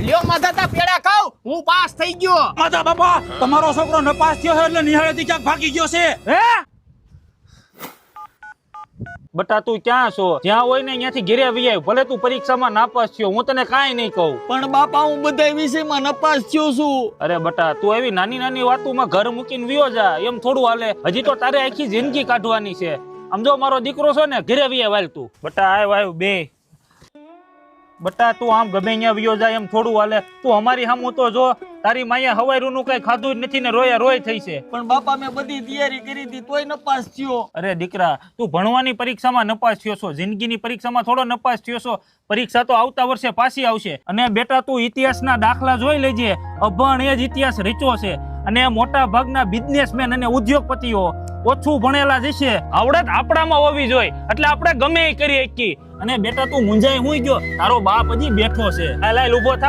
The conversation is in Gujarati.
લ્યો માધાતા પેડા ખાવ, હું પાસ થઈ ગયો. માતા બાપા તમારો છોકરો નપાસ થયો છે એટલે નિહાળેથી ક્યાંક ભાગી ગયો છે. હે બટા તું ક્યાં છો? જ્યાં હોય ને ત્યાંથી ઘેરે આવી આવ. ભલે તું પરીક્ષામાં નાપાસ થયો, હું તને કાંઈ નહીં કહું. પણ બાપા હું બધા વિષયમાં નપાસ થયો છું. અરે બટા તું એવી નાની નાની વાતોમાં ઘર મૂકીને વિયો જા, એમ થોડું હાલે. હજી તો તારે આખી જિંદગી કાઢવાની છે. આમ જો મારો દીકરો છો ને, ઘરે આવી આવ તું. બટા આવ બે. બટા તું આમ ગમે અહીંયા વિયો જાય એમ થોડું હાલે. તું અમારી સામું તો જો, તારી માયા હવાયરું નું કઈ ખાધું જ નથી ને રોયા રોય થઈ છે. પણ બાપા મેં બધી તૈયારી કરી હતી તોય નપાસ થયો. અરે દીકરા તું ભણવાની પરીક્ષામાં નપાસ થયો છો, જિંદગીની પરીક્ષામાં થોડો નપાસ થયો છો. પરીક્ષા તો આવતા વર્ષે પાછી આવશે. અને બેટા તું ઇતિહાસના દાખલા જોઈ લેજે. અભણ એ જ ઇતિહાસ રચ્યો છે. અને મોટા ભાગના બિઝનેસમેન અને ઉદ્યોગપતિઓ ઓછું ભણેલા જશે. આવડત આપણામાં હોવી જોઈએ, એટલે આપણે ગમે એ કરી શકીએ. અને બેટા તું મુંજાઈ હુઈ ગયો, તારો બાપ હજી બેઠો છે. લાય ઉભો થા.